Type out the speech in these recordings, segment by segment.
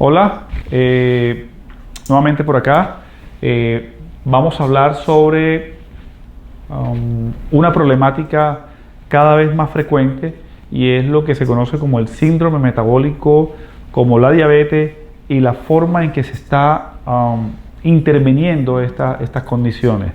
Hola, nuevamente por acá. Vamos a hablar sobre una problemática cada vez más frecuente y es lo que se conoce como el síndrome metabólico, como la diabetes y la forma en que se está interviniendo estas condiciones.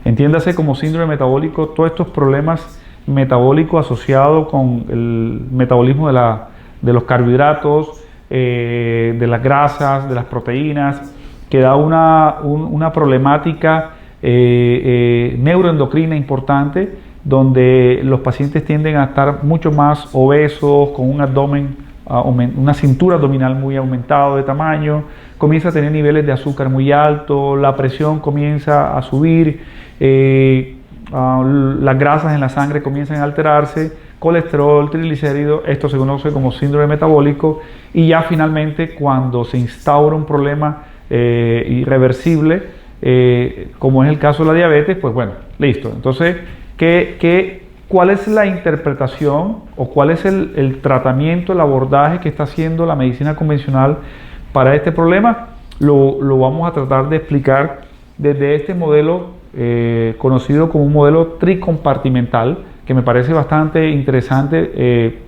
Entiéndase como síndrome metabólico todos estos problemas metabólicos asociados con el metabolismo de los carbohidratos, de las grasas, de las proteínas, que da una problemática neuroendocrina importante, donde los pacientes tienden a estar mucho más obesos, con un abdomen, una cintura abdominal muy aumentada de tamaño, comienza a tener niveles de azúcar muy altos, la presión comienza a subir, las grasas en la sangre comienzan a alterarse, colesterol, triglicéridos, esto se conoce como síndrome metabólico, y ya finalmente cuando se instaura un problema irreversible, como es el caso de la diabetes, pues bueno, listo. Entonces, ¿cuál es la interpretación o cuál es el tratamiento, el abordaje que está haciendo la medicina convencional para este problema? Lo vamos a tratar de explicar desde este modelo conocido como un modelo tricompartimental, que me parece bastante interesante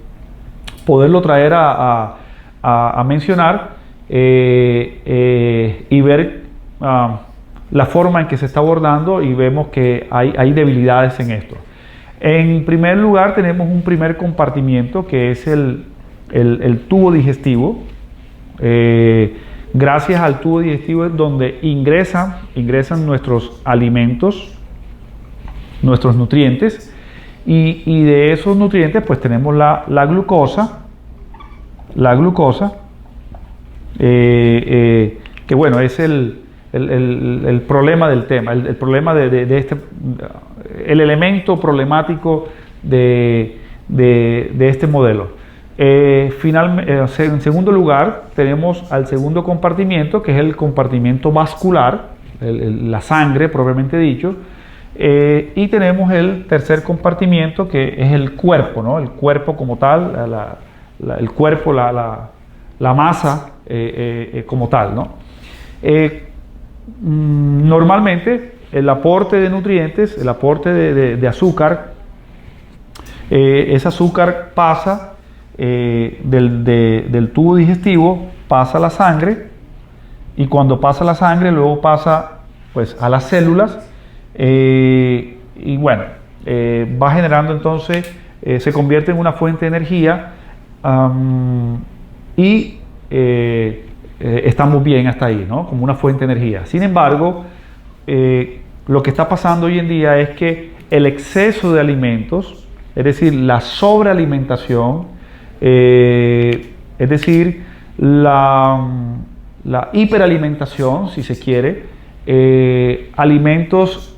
poderlo traer a mencionar y ver la forma en que se está abordando, y vemos que hay debilidades en esto. En primer lugar, tenemos un primer compartimiento que es el tubo digestivo. Gracias al tubo digestivo es donde ingresan nuestros alimentos, nuestros nutrientes, y de esos nutrientes pues tenemos la glucosa, que bueno, es el problema del tema, el problema de este, el elemento problemático de este modelo. En segundo lugar, tenemos al segundo compartimiento, que es el compartimento vascular, la sangre propiamente dicho, y tenemos el tercer compartimiento, que es el cuerpo, ¿no? El cuerpo como tal, el cuerpo, la masa como tal, ¿no? Normalmente el aporte de nutrientes, el aporte de azúcar, ese azúcar pasa del tubo digestivo, pasa a la sangre, y cuando pasa a la sangre luego pasa pues a las células, y bueno, va generando entonces, se convierte en una fuente de energía, y estamos bien hasta ahí, ¿no? Como una fuente de energía. Sin embargo, lo que está pasando hoy en día es que el exceso de alimentos, es decir, la sobrealimentación, es decir, la hiperalimentación, si se quiere, alimentos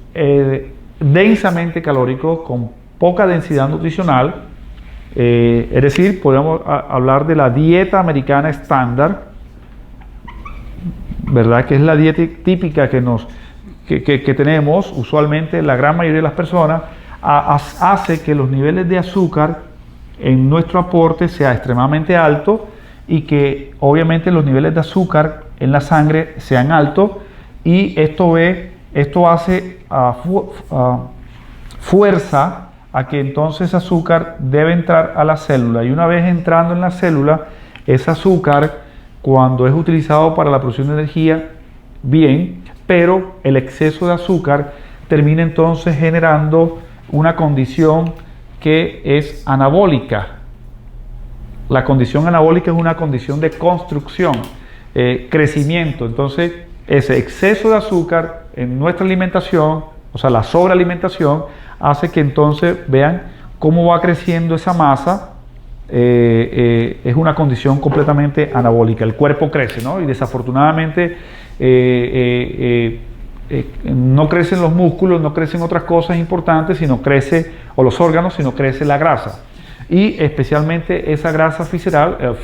densamente calóricos con poca densidad nutricional, es decir, podemos hablar de la dieta americana estándar, ¿verdad? Que es la dieta típica que tenemos usualmente la gran mayoría de las personas, hace que los niveles de azúcar en nuestro aporte sea extremadamente alto, y que obviamente los niveles de azúcar en la sangre sean altos, y esto hace fuerza a que entonces azúcar debe entrar a la célula, y una vez entrando en la célula, ese azúcar, cuando es utilizado para la producción de energía, bien, pero el exceso de azúcar termina entonces generando una condición que es anabólica. La condición anabólica es una condición de construcción, crecimiento. Entonces, ese exceso de azúcar en nuestra alimentación, o sea, la sobrealimentación, hace que entonces vean cómo va creciendo esa masa. Es una condición completamente anabólica. El cuerpo crece, ¿no? Y desafortunadamente no crecen los músculos, no crecen otras cosas importantes, sino crece, o los órganos, sino crece la grasa. Y especialmente esa grasa visceral,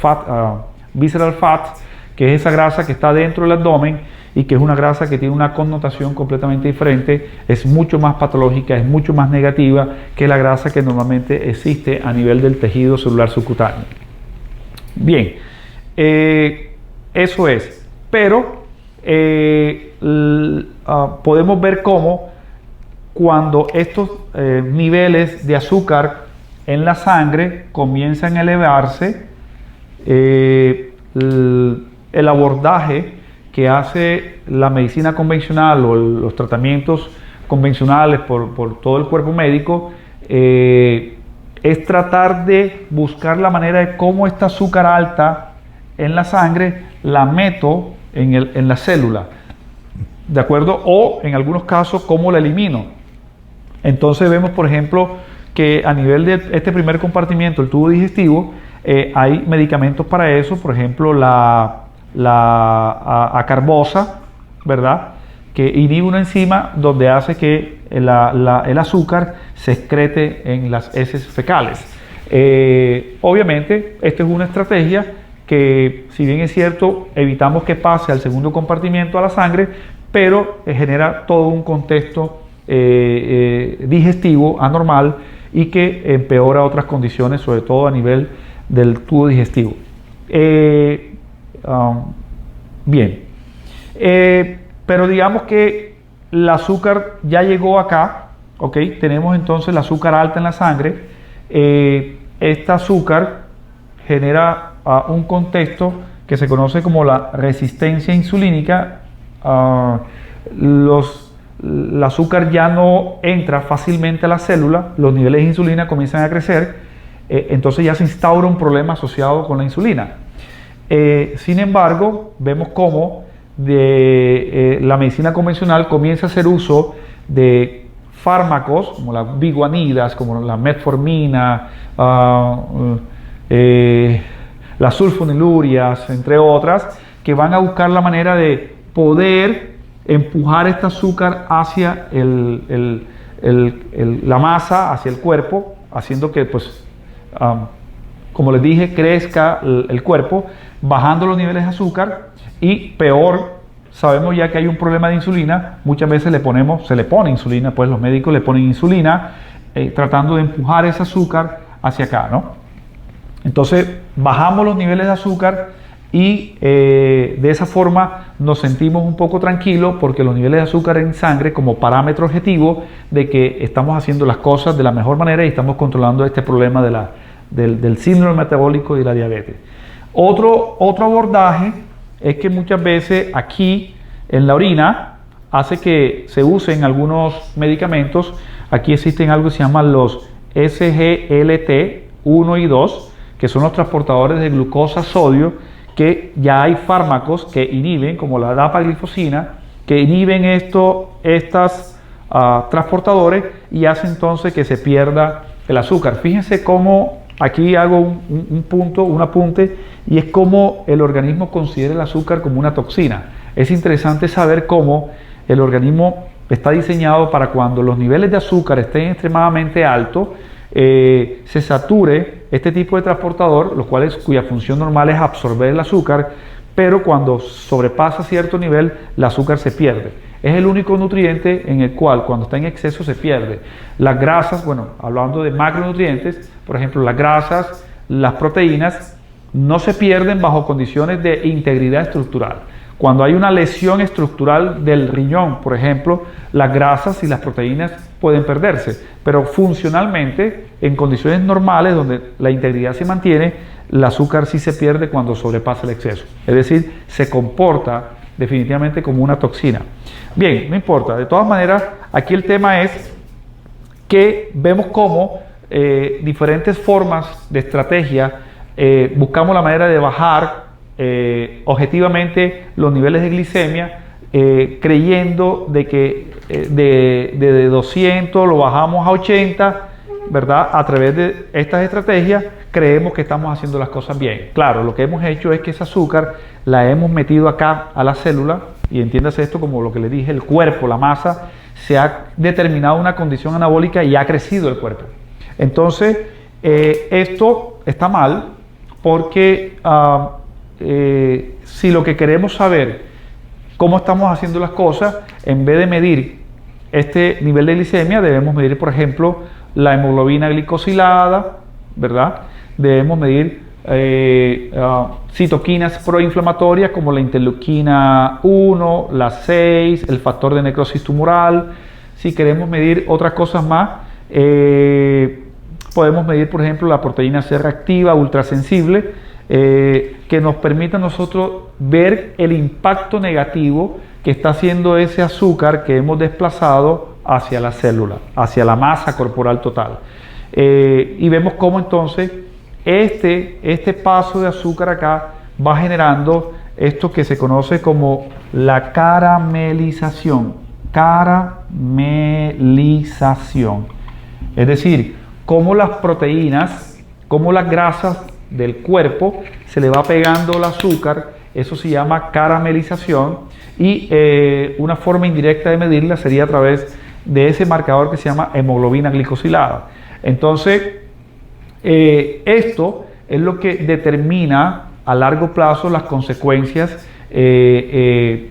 visceral fat, que es esa grasa que está dentro del abdomen y que es una grasa que tiene una connotación completamente diferente, es mucho más patológica, es mucho más negativa que la grasa que normalmente existe a nivel del tejido celular subcutáneo. Bien, Eso es. Pero podemos ver cómo cuando estos niveles de azúcar en la sangre comienzan a elevarse, el abordaje que hace la medicina convencional o los tratamientos convencionales por todo el cuerpo médico es tratar de buscar la manera de cómo esta azúcar alta en la sangre la meto en la célula, ¿de acuerdo? O en algunos casos cómo la elimino. Entonces vemos, por ejemplo, que a nivel de este primer compartimiento, el tubo digestivo, hay medicamentos para eso, por ejemplo la acarbosa, ¿verdad?, que inhibe una enzima donde hace que el azúcar se excrete en las heces fecales. Obviamente, esta es una estrategia que, si bien es cierto, evitamos que pase al segundo compartimiento, a la sangre, pero genera todo un contexto digestivo anormal y que empeora otras condiciones, sobre todo a nivel del tubo digestivo. Bien, pero digamos que el azúcar ya llegó acá, ¿ok? Tenemos entonces el azúcar alta en la sangre. Este azúcar genera un contexto que se conoce como la resistencia insulínica. El azúcar ya no entra fácilmente a la célula, los niveles de insulina comienzan a crecer, entonces ya se instaura un problema asociado con la insulina. Sin embargo, vemos cómo la medicina convencional comienza a hacer uso de fármacos como las biguanidas, como la metformina, las sulfonilurias, entre otras, que van a buscar la manera de poder empujar este azúcar hacia la masa, hacia el cuerpo, haciendo que, pues, como les dije, crezca el cuerpo, bajando los niveles de azúcar. Y peor, sabemos ya que hay un problema de insulina, muchas veces se le pone insulina, pues los médicos le ponen insulina, tratando de empujar ese azúcar hacia acá, ¿no? Entonces bajamos los niveles de azúcar y de esa forma nos sentimos un poco tranquilos, porque los niveles de azúcar en sangre como parámetro objetivo de que estamos haciendo las cosas de la mejor manera y estamos controlando este problema del síndrome metabólico y la diabetes. Otro abordaje es que muchas veces aquí en la orina hace que se usen algunos medicamentos. Aquí existen algo que se llaman los SGLT1 y 2, que son los transportadores de glucosa sodio, que ya hay fármacos que inhiben, como la dapaglifosina, que inhiben estas transportadores y hacen entonces que se pierda el azúcar. Fíjense cómo aquí hago un apunte, y es cómo el organismo considera el azúcar como una toxina. Es interesante saber cómo el organismo está diseñado para cuando los niveles de azúcar estén extremadamente altos, se sature este tipo de transportador, cuya función normal es absorber el azúcar, pero cuando sobrepasa cierto nivel, el azúcar se pierde. Es el único nutriente en el cual, cuando está en exceso, se pierde. Las grasas, bueno, hablando de macronutrientes, por ejemplo, las grasas, las proteínas, no se pierden bajo condiciones de integridad estructural. Cuando hay una lesión estructural del riñón, por ejemplo, las grasas y las proteínas pueden perderse, pero funcionalmente, en condiciones normales donde la integridad se mantiene, el azúcar sí se pierde cuando sobrepasa el exceso. Es decir, se comporta definitivamente como una toxina. Bien, no importa. De todas maneras, aquí el tema es que vemos cómo diferentes formas de estrategia buscamos la manera de bajar objetivamente los niveles de glicemia, creyendo de que de 200 lo bajamos a 80, ¿verdad? A través de estas estrategias creemos que estamos haciendo las cosas bien. Claro, lo que hemos hecho es que ese azúcar la hemos metido acá a la célula, y entiéndase esto como lo que le dije, el cuerpo, la masa, se ha determinado una condición anabólica y ha crecido el cuerpo. Entonces, esto está mal, porque si lo que queremos saber cómo estamos haciendo las cosas, en vez de medir este nivel de glicemia, debemos medir, por ejemplo, la hemoglobina glicosilada, ¿verdad? Debemos medir citoquinas proinflamatorias como la interleuquina 1, la 6, el factor de necrosis tumoral. Si queremos medir otras cosas más, podemos medir, por ejemplo, la proteína C reactiva ultrasensible, que nos permite a nosotros ver el impacto negativo que está haciendo ese azúcar que hemos desplazado hacia la célula, hacia la masa corporal total. Y vemos cómo entonces este paso de azúcar acá va generando esto que se conoce como la caramelización. Es decir, cómo las proteínas, cómo las grasas del cuerpo se le va pegando el azúcar. Eso se llama caramelización, y una forma indirecta de medirla sería a través de ese marcador que se llama hemoglobina glicosilada. Entonces, esto es lo que determina a largo plazo las consecuencias de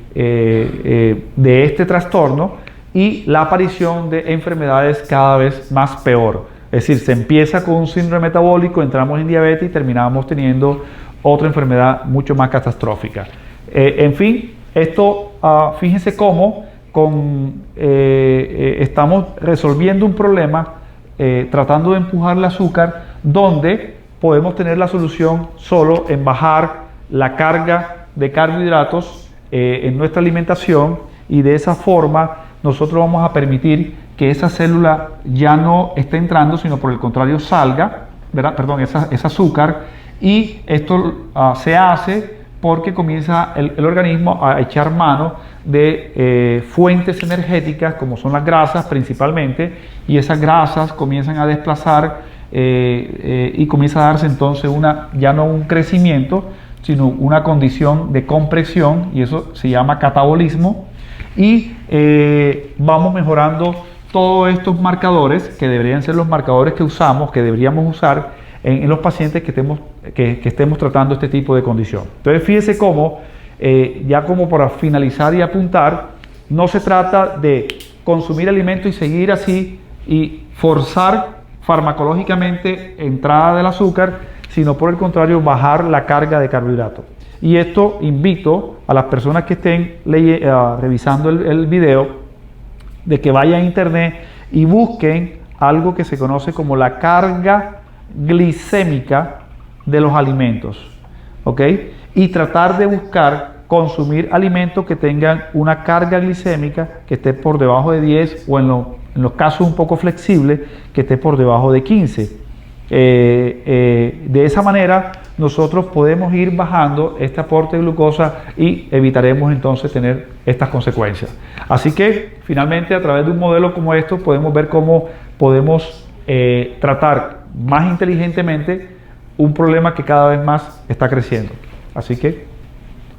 este trastorno y la aparición de enfermedades cada vez más peor. Es decir, se empieza con un síndrome metabólico, entramos en diabetes y terminamos teniendo otra enfermedad mucho más catastrófica. En fin, esto, fíjense cómo estamos resolviendo un problema, tratando de empujar el azúcar, donde podemos tener la solución solo en bajar la carga de carbohidratos en nuestra alimentación, y de esa forma nosotros vamos a permitir que esa célula ya no esté entrando, sino por el contrario salga, ¿verdad? Perdón, ese azúcar. Y esto se hace porque comienza el organismo a echar mano de fuentes energéticas, como son las grasas principalmente, y esas grasas comienzan a desplazar y comienza a darse entonces ya no un crecimiento, sino una condición de compresión, y eso se llama catabolismo. Y vamos mejorando todos estos marcadores, que deberían ser los marcadores que usamos, que deberíamos usar en los pacientes que estemos tratando este tipo de condición. Entonces, fíjese cómo, ya como para finalizar y apuntar, no se trata de consumir alimento y seguir así y forzar farmacológicamente entrada del azúcar, sino por el contrario bajar la carga de carbohidratos. Y esto invito a las personas que estén revisando el video, de que vayan a internet y busquen algo que se conoce como la carga glicémica de los alimentos, ¿ok? Y tratar de buscar consumir alimentos que tengan una carga glicémica que esté por debajo de 10, o en los casos un poco flexibles, que esté por debajo de 15. De esa manera nosotros podemos ir bajando este aporte de glucosa y evitaremos entonces tener estas consecuencias. Así que finalmente, a través de un modelo como esto, podemos ver cómo podemos tratar más inteligentemente un problema que cada vez más está creciendo. Así que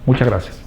muchas gracias.